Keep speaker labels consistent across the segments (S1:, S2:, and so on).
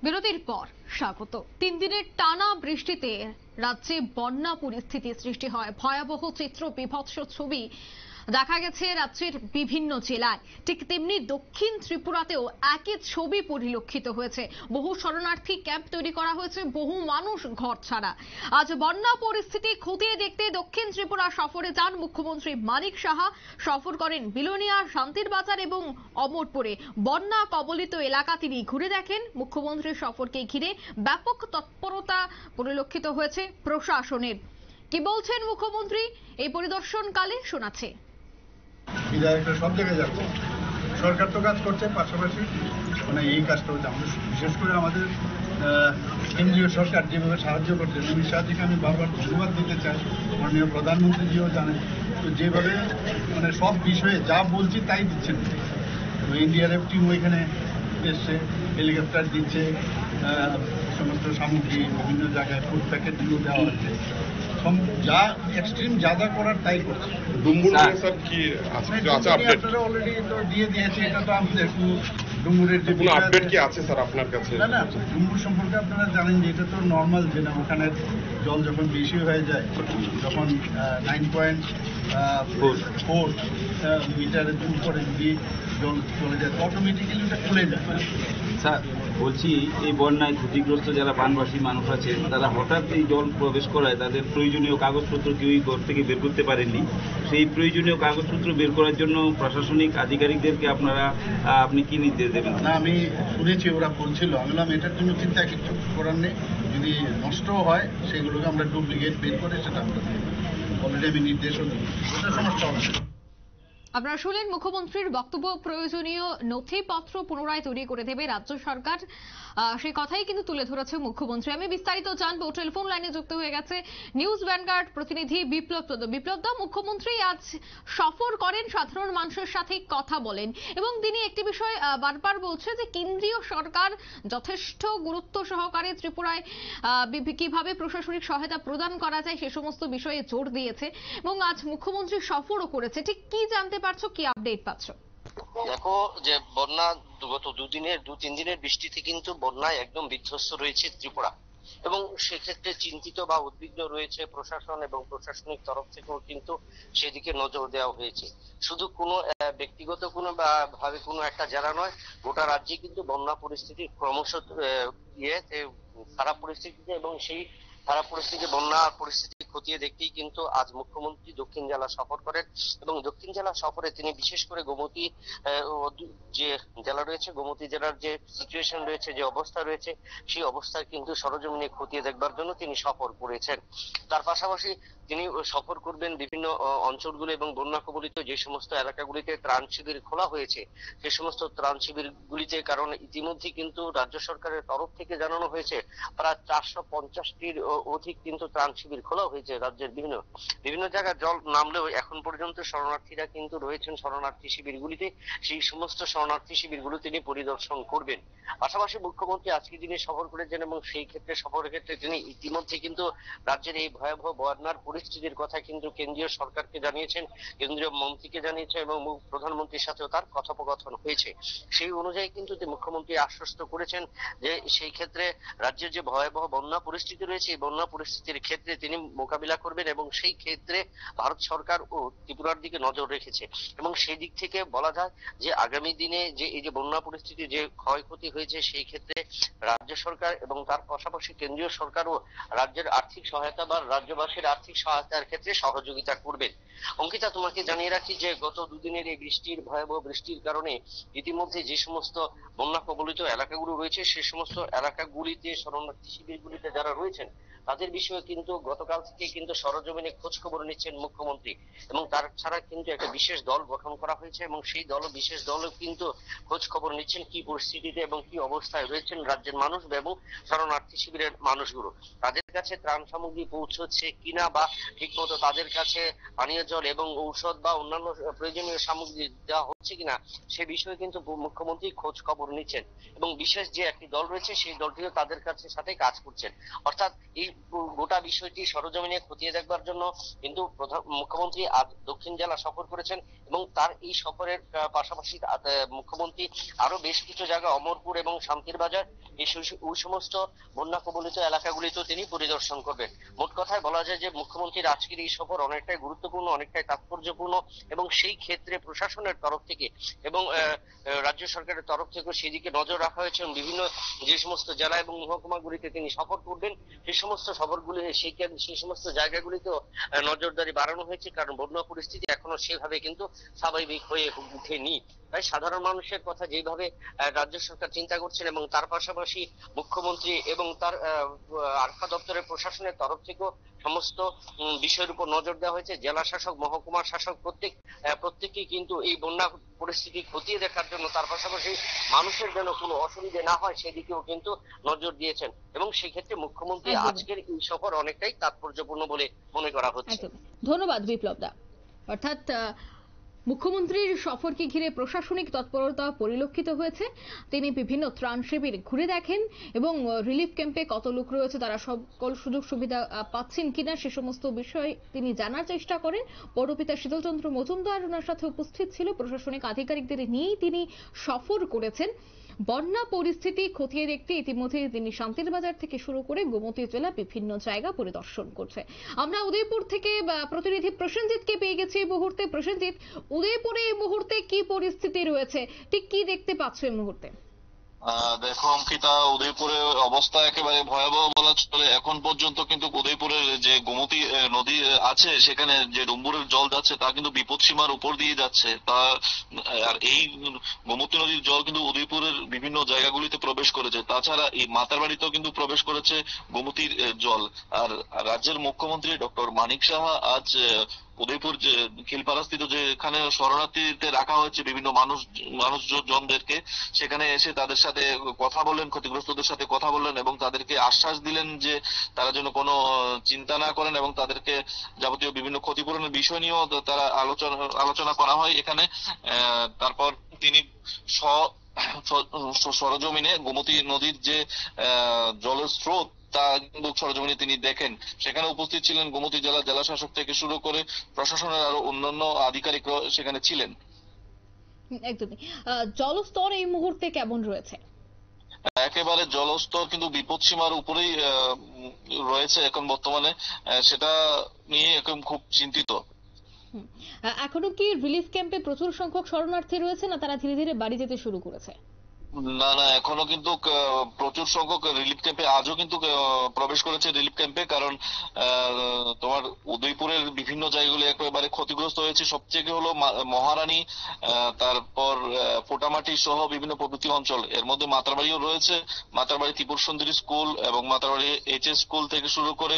S1: বিরতির পর স্বাগত। 3 দিনের টানা বৃষ্টিতে রাজ্যে বন্যা পরিস্থিতি সৃষ্টি হয়। ভয়াবহ চিত্র, বিভৎস ছবি দেখা গেছে রাজ্যের বিভিন্ন জেলায়। ঠিক তেমনি দক্ষিণ ত্রিপুরাতেও একই ছবি পরিলক্ষিত হয়েছে। বহু শরণার্থী ক্যাম্প তৈরি করা হয়েছে, বহু মানুষ ঘর ছাড়া। আজ বন্যা পরিস্থিতি খতিয়ে দেখতে দক্ষিণ ত্রিপুরা সফরে যান মুখ্যমন্ত্রী মানিক সাহা। সফর করেন বিলোনিয়া, শান্তির বাজার এবং অমরপুরে। বন্যা কবলিত এলাকা তিনি ঘুরে দেখেন। মুখ্যমন্ত্রীর সফরকে ঘিরে ব্যাপক তৎপরতা পরিলক্ষিত হয়েছে প্রশাসনের। কি বলছেন মুখ্যমন্ত্রী এই পরিদর্শনকালে শোনাচ্ছে।
S2: বিধায়করা সব জায়গায় যাচ্ছে, সরকার তো কাজ করছে, পাশাপাশি মানে এই কাজটা হচ্ছে আমাদের, বিশেষ করে আমাদের কেন্দ্রীয় সরকার যেভাবে সাহায্য করছে, উনি সাহায্যকে আমি বারবার ধন্যবাদ দিতে চাই। মাননীয় প্রধানমন্ত্রীজিও জানেন, তো যেভাবে মানে সব বিষয়ে যা বলছি তাই দিচ্ছেন। তো এনডিআরএফ টিম ওইখানে এসছে, হেলিকপ্টার দিচ্ছে, সমস্ত সামগ্রী বিভিন্ন জায়গায় ফুড প্যাকেটগুলো দেওয়া হচ্ছে, যা এক্সট্রিম যা যা করার তাই করছে। আপনারা অলরেডি তো দিয়ে দিয়েছে, এটা তো আমাদের ডুমুরের যে আপডেট কি আছে স্যার আপনার কাছে? না, ডুমুর সম্পর্কে আপনারা জানেন যে এটা তো নর্মাল, যে না ওখানে জল যখন বেশি হয়ে যায়, যখন 9.4 মিটারের উপরে যদি জল চলে যায় অটোমেটিক্যালি ওটা খুলে যায়।
S3: স্যার বলছি, এই বন্যায় ক্ষতিগ্রস্ত যারা বানবাসী মানুষ আছেন, তারা হঠাৎ এই জল প্রবেশ করায় তাদের প্রয়োজনীয় কাগজপত্র কেউই ঘর থেকে বের করতে পারেননি। সেই প্রয়োজনীয় কাগজপত্র বের করার জন্য প্রশাসনিক আধিকারিকদেরকে আপনি কি নির্দেশ দেবেন?
S2: না, আমি শুনেছি ওরা বলছিল, আমি বললাম এটার জন্য চিন্তা কিছু করার নেই, যদি নষ্টও হয় সেগুলোকে আমরা ডুপ্লিকেট বের করে সেটা আমরা অলরেডি আমি নির্দেশও দিই, ওটা সমস্যা হবে না।
S1: আপনারা শুনলেন মুখ্যমন্ত্রীর বক্তব্য। প্রয়োজনীয় নথিপত্র পুনরায় তৈরি করে দেবে রাজ্য সরকার, সেই কথাই কিন্তু তুলে ধরেছে মুখ্যমন্ত্রী। আমি বিস্তারিত জানবো। টেলিফোন লাইনে যুক্ত হয়ে গেছে নিউজ ভ্যানগার্ড প্রতিনিধি বিপ্লব দত্ত। বিপ্লব দা, মুখ্যমন্ত্রী আজ সফর করেন, সাধারণ মানুষের সাথে কথা বলেন এবং তিনি একটি বিষয় বারবার বলছে যে কেন্দ্রীয় সরকার যথেষ্ট গুরুত্ব সহকারে ত্রিপুরায় কিভাবে প্রশাসনিক সহায়তা প্রদান করা যায় সে সমস্ত বিষয়ে জোর দিয়েছে এবং আজ মুখ্যমন্ত্রী সফরও করেছে। ঠিক কি জানতে পারছো, কি আপডেট পাচ্ছ?
S4: দেখো, যে বন্যা গত 2-3 দিনের বৃষ্টিতে কিন্তু বন্যায় একদম বিধ্বস্ত রয়েছে ত্রিপুরা, এবং সেক্ষেত্রে চিন্তিত বা উদ্বিগ্ন রয়েছে প্রশাসন, এবং প্রশাসনিক তরফ থেকেও কিন্তু সেদিকে নজর দেওয়া হয়েছে। শুধু কোনো ব্যক্তিগত কোনো বা ভাবে কোনো একটা জেলা নয়, গোটা রাজ্যে কিন্তু বন্যা পরিস্থিতি ক্রমশ খারাপ পরিস্থিতিতে, এবং সেই খারাপ পরিস্থিতি, বন্যা পরিস্থিতি খতিয়ে দেখতেই কিন্তু আজ মুখ্যমন্ত্রী দক্ষিণ জেলা সফর করেন। এবং দক্ষিণ জেলা সফরে তিনি বিশেষ করে গোমতী যে জেলা রয়েছে, গোমতী জেলার যে সিচুয়েশন রয়েছে, যে অবস্থা রয়েছে, সেই অবস্থা কিন্তু সরজমিনে খতিয়ে দেখবার জন্য তিনি সফর করেছেন। তার পাশাপাশি তিনি সফর করবেন বিভিন্ন অঞ্চলগুলো এবং বন্যা কবলিত যে সমস্ত এলাকাগুলিতে ত্রাণ শিবির খোলা হয়েছে সে সমস্ত ত্রাণ শিবির গুলিতে, কারণ ইতিমধ্যে কিন্তু রাজ্য সরকারের তরফ থেকে জানানো হয়েছে প্রায় 450টির অধিক কিন্তু ত্রাণ শিবির খোলা হয়েছে রাজ্যের বিভিন্ন জায়গায়। জল নামলেও এখন পর্যন্ত শরণার্থীরা কিন্তু রয়েছেন শরণার্থী শিবিরগুলিতে, সেই সমস্ত শরণার্থী শিবিরগুলো তিনি পরিদর্শন করবেন। পাশাপাশি মুখ্যমন্ত্রী আজকে দিনে সফর করেছেন এবং সেই ক্ষেত্রে সফরের ক্ষেত্রে তিনি ইতিমধ্যে কিন্তু রাজ্যের এই ভয়াবহ বন্যার পরিস্থিতির কথা কিন্তু কেন্দ্রীয় সরকারকে জানিয়েছেন, কেন্দ্রীয় মন্ত্রীকে জানিয়েছেন, এবং প্রধানমন্ত্রীর সাথেও তার কথোপকথন হয়েছে। সেই অনুযায়ী কিন্তু মুখ্যমন্ত্রী আশ্বস্ত করেছেন যে সেই ক্ষেত্রে রাজ্যের যে ভয়াবহ বন্যা পরিস্থিতি রয়েছে, এই বন্যা পরিস্থিতির ক্ষেত্রে তিনি মোকাবিলা করবেন, এবং সেই ক্ষেত্রে ভারত সরকার ও ত্রিপুরার দিকে নজর রেখেছে। এবং সেই দিক থেকে বলা যায় যে আগামী দিনে যে এই যে বন্যা পরিস্থিতি যে ক্ষয়ক্ষতি হয়েছে, সেই ক্ষেত্রে রাজ্য সরকার এবং তার পাশাপাশি কেন্দ্রীয় সরকারও রাজ্যের আর্থিক সহায়তা বা রাজ্যবাসীর আর্থিক সহায়তার ক্ষেত্রে সহযোগিতা করবেন। অঙ্কিতা, তোমাকে জানিয়ে রাখি যে গত দুদিনের এই ভয়াবহ বৃষ্টির কারণে ইতিমধ্যে যে সমস্ত বন্যা কবলিত এলাকাগুলো রয়েছে সে সমস্ত এলাকাগুলিতে শরণার্থী শিবিরগুলিতে যারা রয়েছেন তাদের বিষয়ে কিন্তু গতকাল থেকে কিন্তু সরজমিনে খোঁজ খবর নিচ্ছেন মুখ্যমন্ত্রী, এবং তার ছাড়া কিন্তু একটা বিশেষ দল গঠন করা হয়েছে, এবং সেই বিশেষ দলও কিন্তু খোঁজ খবর নিচ্ছেন কি পরিস্থিতিতে এবং কি অবস্থায় রয়েছেন রাজ্যের মানুষ এবং শরণার্থী শিবিরের মানুষগুলো। তাদের কাছে ত্রাণ সামগ্রী পৌঁছচ্ছে কিনা বা ঠিকমতো তাদের কাছে পানীয় জল এবং ঔষধ বা অন্যান্য প্রয়োজনীয় সামগ্রী দেওয়া হচ্ছে কিনা সে বিষয়ে কিন্তু মুখ্যমন্ত্রী খোঁজ খবর নিচ্ছেন এবং বিশেষ যে একটি দল রয়েছে সেই দলটিও তাদের কাছে সাথে কাজ করছেন। অর্থাৎ এই গোটা বিষয়টি সরজমিনে খতিয়ে দেখবার জন্য কিন্তু মুখ্যমন্ত্রী আজ দক্ষিণ জেলা সফর করেছেন এবং তার এই সফরের পাশাপাশি মুখ্যমন্ত্রী আরো বেশ কিছু জায়গা অমরপুর এবং শান্তির বাজার ওই সমস্ত বন্যা কবলিত এলাকাগুলিতেও তিনি পরিদর্শন করবেন। মোট কথায় বলা যায় যে মুখ্যমন্ত্রীর আজকের এই সফর অনেকটাই গুরুত্বপূর্ণ, অনেকটাই তাৎপর্যপূর্ণ এবং সেই ক্ষেত্রে প্রশাসনের তরফ থেকে এবং রাজ্য সরকারের তরফ থেকেও সেদিকে নজর রাখা হয়েছে। বিভিন্ন যে সমস্ত জেলা এবং মহকুমাগুলিতে তিনি সফর করবেন সেই সমস্ত সফরগুলি সেই সমস্ত জায়গাগুলিতেও নজরদারি বাড়ানো হয়েছে, কারণ বন্যা পরিস্থিতি এখনো সেভাবে কিন্তু স্বাভাবিক হয়ে উঠেনি। তাই সাধারণ মানুষের কথা যেভাবে রাজ্য সরকার চিন্তা করছেন এবং তার পাশাপাশি মুখ্যমন্ত্রী এবং তার আরফা দপ্তরের প্রশাসনের তরফ থেকেও সমস্ত বিষয়ের উপর নজর দেওয়া হয়েছে। জেলা শাসক, মহকুমা শাসক প্রত্যেকেই কিন্তু এই বন্যা পরিস্থিতি খতিয়ে দেখার জন্য, তার পাশাপাশি মানুষের যেন কোনো অসুবিধে না হয় সেদিকেও কিন্তু নজর দিয়েছেন এবং সেক্ষেত্রে মুখ্যমন্ত্রী আজকের এই সফর অনেকটাই তাৎপর্যপূর্ণ বলে মনে করা হচ্ছে।
S1: ধন্যবাদ বিপ্লব দা। অর্থাৎ মুখ্যমন্ত্রীর সফরকে ঘিরে প্রশাসনিক তৎপরতা পরিলক্ষিত হয়েছে। তিনি বিভিন্ন ত্রাণ শিবির ঘুরে দেখেন এবং রিলিফ ক্যাম্পে কত লোক রয়েছে, তারা সকল সুযোগ সুবিধা পাচ্ছেন কিনা সে সমস্ত বিষয় তিনি জানার চেষ্টা করেন। পৌরপিতা শীতলচন্দ্র মজুমদার ওনার সাথে উপস্থিত ছিল। প্রশাসনিক আধিকারিকদের নিয়েই তিনি সফর করেছেন। বন্যা পরিস্থিতি খতিয়ে দেখতে ইতিমধ্যে তিনি শান্তির বাজার থেকে শুরু করে গোমতী জেলা বিভিন্ন জায়গা পরিদর্শন করছে। আমরা উদয়পুর থেকে প্রতিনিধি প্রসেনজিৎকে পেয়ে গেছি এই মুহূর্তে। প্রসেনজিৎ, উদয়পুরে এই মুহূর্তে কি পরিস্থিতি রয়েছে, ঠিক কি দেখতে পাচ্ছ এই মুহূর্তে?
S5: দেখো অঙ্কিতা, উদয়পুরের অবস্থা একেবারে ভয়াবহ বলা চলে। এখন পর্যন্ত কিন্তু উদয়পুরের যে গোমতী নদী আছে সেখানে যে ডুম্বুরের জল যাচ্ছে তা কিন্তু বিপদসীমার উপর দিয়ে যাচ্ছে। আর এই গোমতী নদীর জল কিন্তু উদয়পুরের বিভিন্ন জায়গাগুলিতে প্রবেশ করেছে। তাছাড়া এই মাতারবাড়িতেও কিন্তু প্রবেশ করেছে গোমতীর জল। আর রাজ্যের মুখ্যমন্ত্রী ডক্টর মানিক সাহা আজ উদয়পুর যে খিলপাড়াস্থিত যেখানে শরণার্থীতে রাখা হয়েছে বিভিন্ন মানুষজনদেরকে, সেখানে এসে তাদের সাথে কথা বললেন, ক্ষতিগ্রস্তদের সাথে কথা বললেন এবং তাদেরকে আশ্বাস দিলেন যে তারা যেন কোনো চিন্তা না করেন এবং তাদেরকে যাবতীয় বিভিন্ন ক্ষতিপূরণের বিষয় নিয়েও তারা আলোচনা করা হয় এখানে। তারপর তিনি সরজমিনে গোমতী নদীর যে জলের স্রোত তা কিন্তু সরজমিনে তিনি দেখেন। সেখানে উপস্থিত ছিলেন গোমতী জেলা শাসক থেকে শুরু করে প্রশাসনের আরো অন্যান্য আধিকারিকরা সেখানে ছিলেন।
S1: একদমই। জলস্তর এই মুহূর্তে কেমন রয়েছে?
S5: একেবারে জলস্তর কিন্তু বিপদসীমার উপরেই রয়েছে এখন বর্তমানে, সেটা নিয়ে এখন খুব চিন্তিত।
S1: এখনো কি রিলিফ ক্যাম্পে প্রচুর সংখ্যক শরণার্থী রয়েছে, না তারা ধীরে ধীরে বাড়ি যেতে শুরু করেছে?
S5: না, এখনো কিন্তু প্রচুর সংখ্যক রিলিফ ক্যাম্পে আজও কিন্তু প্রবেশ করেছে রিলিফ ক্যাম্পে। কারণ তোমার উদয়পুরের বিভিন্ন জায়গাগুলি একেবারে ক্ষতিগ্রস্ত হয়েছে। সবচেয়ে হলো মহারানী, তারপর ফোটামাটি সহ বিভিন্ন প্রভৃতি অঞ্চল। এর মধ্যে মাতারবাড়িও রয়েছে। মাতারবাড়ি ত্রিপুর সুন্দরী স্কুল এবং মাতারবাড়ি এইচএস স্কুল থেকে শুরু করে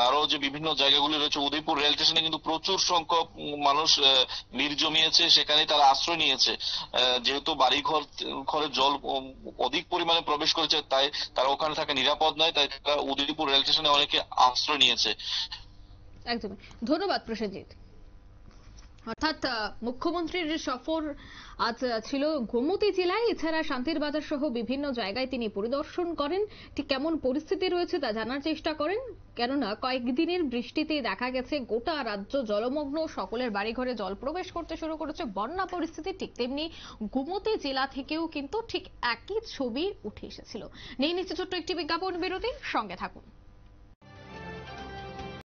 S5: আরো যে বিভিন্ন জায়গাগুলি রয়েছে। উদয়পুর রেল স্টেশনে কিন্তু প্রচুর সংখ্যক মানুষ ভিড় জমিয়েছে, সেখানে তারা আশ্রয় নিয়েছে। যেহেতু ঘরের জল অধিক পরিমাণে প্রবেশ করেছে, তাই তারা ওখানে থাকা নিরাপদ নয়, তাই তারা উদয়পুর রেল স্টেশনে অনেকে আশ্রয় নিয়েছে।
S1: একদমই। ধন্যবাদ প্রসেনজিৎ। অর্থাৎ মুখ্যমন্ত্রীর সফর আজ ছিল গোমতী জেলায়, এছাড়া শান্তির বাজার সহ বিভিন্ন জায়গায় তিনি পরিদর্শন করেন। ঠিক কেমন পরিস্থিতি রয়েছে তা জানার চেষ্টা করেন, কেননা কয়েকদিনের বৃষ্টিতে দেখা গেছে গোটা রাজ্য জলমগ্ন, সকলের বাড়িঘরে জল প্রবেশ করতে শুরু করেছে। বন্যা পরিস্থিতি ঠিক তেমনি গোমতী জেলা থেকেও কিন্তু ঠিক একই ছবি উঠে এসেছিল। নিয়ে নিচ্ছে ছোট্ট একটি বিজ্ঞাপন বিরতি, সঙ্গে থাকুন।